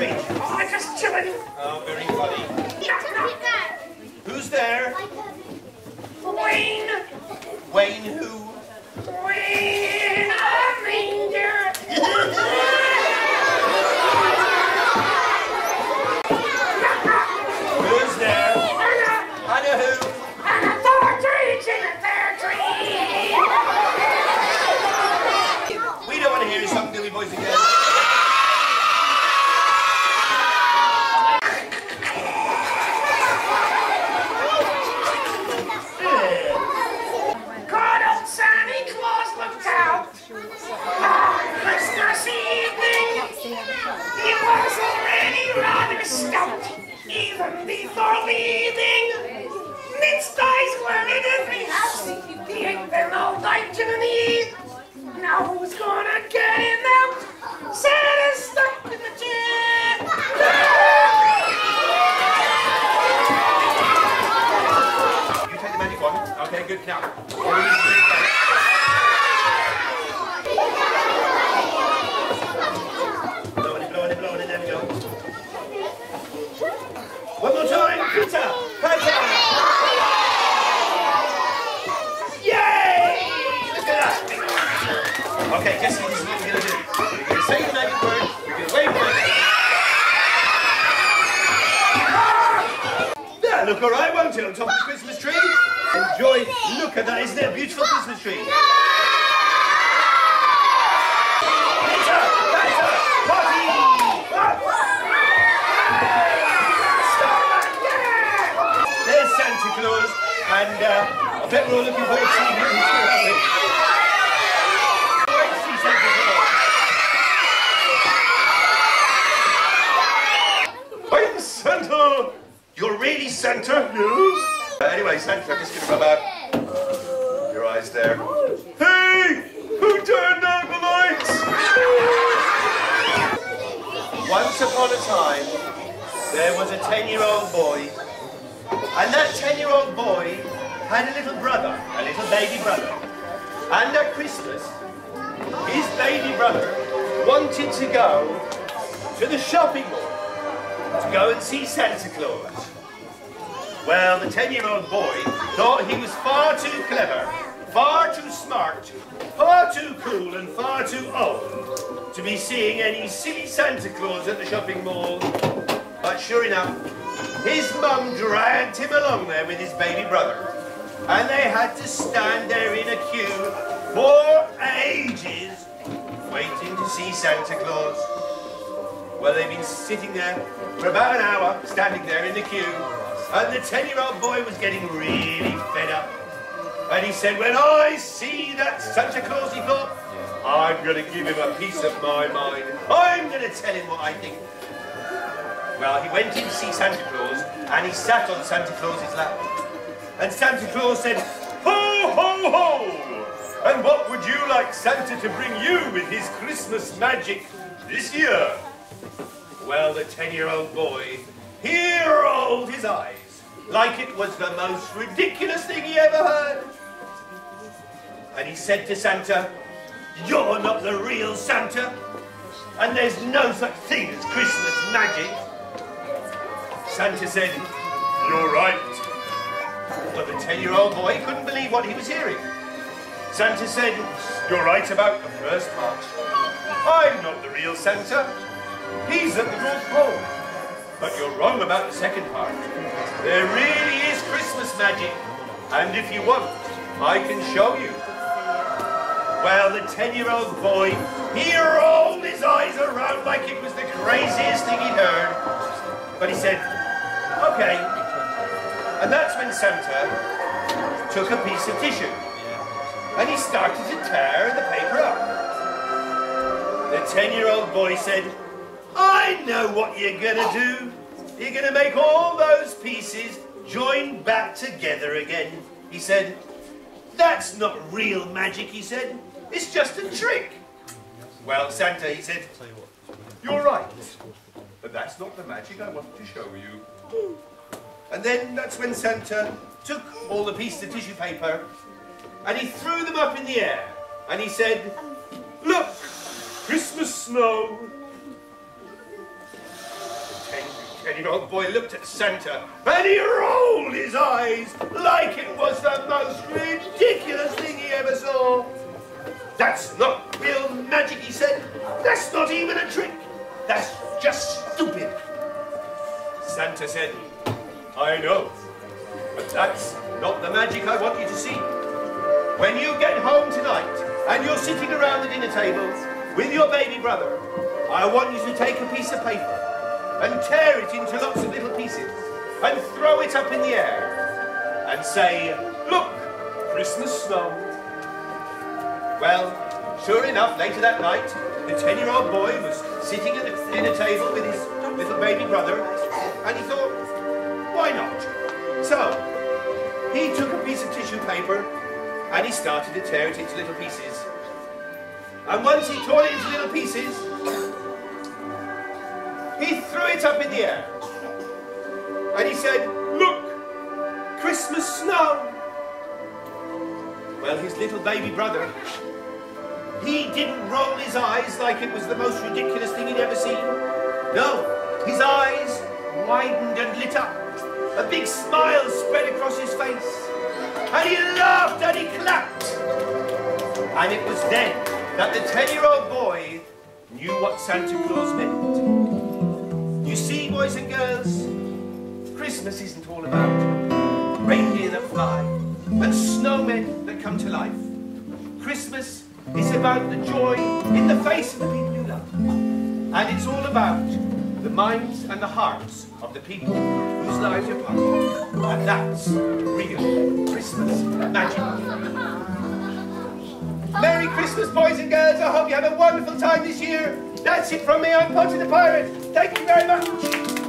fridge? Oh, just chilling. Oh, very funny. Who's there? Wayne. Wayne who? Wayne a reindeer. Who's there? Anna who? Anna partridge in a pear tree. We don't want to hear something, do we, boys and girls? Good old Santa Claus looked out on Christmas evening. He was already rather stout, even before leaving. Minced eyes were in every house. He ate them all night in the eve. Now who's gonna get him out? Santa's stuck in the chair. You take the magic one. Okay, good. Now. Blow it, there we go. One more time, Peter! Peter! Yay! Look at that! Okay, guess this is what we're going to do. We're going to say the magic word, we're going to wave it. That look alright, won't it, on top of the Christmas tree? Enjoy. Look at that, isn't it a beautiful Christmas tree? Peter! Peter! Potty! There's Santa Claus, and I bet we're all looking forward to seeing him too. Wait to see Santa Claus. I'm Santa! You're really Santa? Yes. Anyway, Santa, I'm just going to rub out your eyes there. Hey! Who turned out the lights? Once upon a time, there was a 10-year-old boy. And that 10-year-old boy had a little brother, a little baby brother. And at Christmas, his baby brother wanted to go to the shopping mall to go and see Santa Claus. Well, the 10-year-old boy thought he was far too clever, far too smart, far too cool and far too old to be seeing any silly Santa Claus at the shopping mall. But sure enough, his mum dragged him along there with his baby brother. And they had to stand there in a queue for ages, waiting to see Santa Claus. Well, they've been sitting there for about an hour, standing there in the queue, and the 10-year-old boy was getting really fed up. And he said, when I see that Santa Claus, he thought, I'm going to give him a piece of my mind. I'm going to tell him what I think. Well, he went in to see Santa Claus, and he sat on Santa Claus's lap. And Santa Claus said, ho, ho, ho! And what would you like Santa to bring you with his Christmas magic this year? Well, the 10-year-old boy, he rolled his eyes like it was the most ridiculous thing he ever heard. And he said to Santa, you're not the real Santa, and there's no such thing as Christmas magic. Santa said, you're right. But the 10-year-old boy couldn't believe what he was hearing. Santa said, you're right about the first part. I'm not the real Santa. He's at the North Pole. But you're wrong about the second part. There really is Christmas magic. And if you want, I can show you. Well, the 10-year-old boy, he rolled his eyes around like it was the craziest thing he'd heard. But he said, okay. And that's when Santa took a piece of tissue and he started to tear the paper up. The 10-year-old boy said, I know what you're gonna do. You're gonna make all those pieces join back together again. He said, that's not real magic, he said. It's just a trick. Well, Santa, he said, you're right. But that's not the magic I wanted to show you. And then that's when Santa took all the pieces of tissue paper and he threw them up in the air. And he said, look, Christmas snow. 10-year-old boy looked at Santa and he rolled his eyes like it was the most ridiculous thing he ever saw. That's not real magic, he said. That's not even a trick. That's just stupid. Santa said, I know, but that's not the magic I want you to see. When you get home tonight and you're sitting around the dinner table with your baby brother, I want you to take a piece of paper and tear it into lots of little pieces and throw it up in the air and say, look, Christmas snow. Well, sure enough, later that night, the 10-year-old boy was sitting at the dinner table with his little baby brother, and he thought, why not? So, he took a piece of tissue paper and he started to tear it into little pieces. And once he tore it into little pieces, he threw it up in the air. And he said, look, Christmas snow. Well, his little baby brother, he didn't roll his eyes like it was the most ridiculous thing he'd ever seen. No, his eyes widened and lit up. A big smile spread across his face. And he laughed and he clapped. And it was then that the 10-year-old boy knew what Santa Claus meant. You see, boys and girls, Christmas isn't all about reindeer that fly and snowmen that come to life. Christmas is about the joy in the face of the people you love. And it's all about the minds and the hearts of the people whose lives you're part of. And that's real Christmas magic. Merry Christmas, boys and girls. I hope you have a wonderful time this year. That's it from me. I'm Potty the Pirate. Thank you very much.